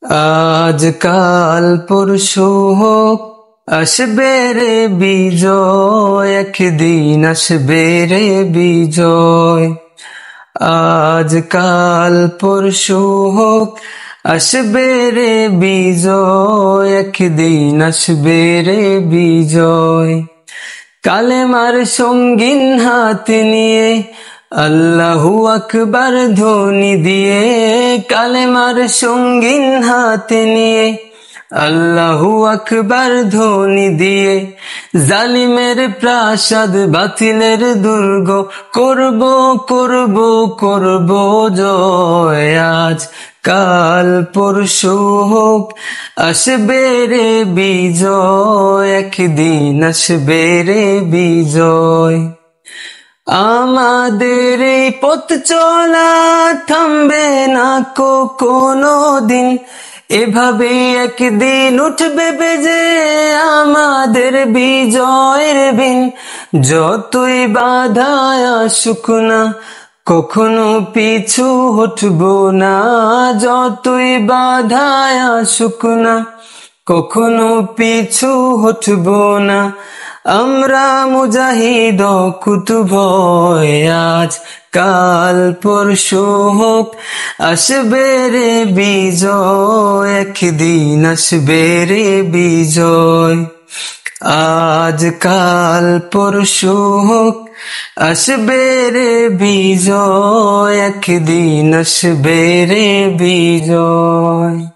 আজ কাল পরশু হোক, আসবে রে বিজয়, একদিন আসবে রে বিজয়। আজ কাল পরশু হোক, আসবে রে বিজয়, একদিন আসবে রে বিজয়। কালেমার সঙ্গীন হাতে নিয়ে, আল্লাহু আকবার ধ্বনি দিয়ে, কালেমার সঙ্গীন হাতে নিয়ে, আল্লাহু আকবার ধ্বনি দিয়ে, জালিমের প্রাসাদ বাতিলের দুর্গ করব করব করব জয়। আজ কাল পরশু হোক, আসবে রে বিজয়, একদিন আসবে রে বিজয়। আমাদের এই পথ চলা থামবে না কোনো দিন, এভাবে একদিন উঠবে বেজে আমাদের বিজয়ের বিন। যতই বাধায় আসুক না, কখনো পিছু হটবো না, যতই বাধায় আসুক না, কখনো পিছু হটবো না। আমরা মুজাহিদ কুতুবয়, আজ কাল পরশু হোক, আসবে রে বিজয়, একদিন আসবে রে বিজয়। আজ কাল পরশু হোক, আসবে রে বিজয়, একদিন আসবে রে বিজয়।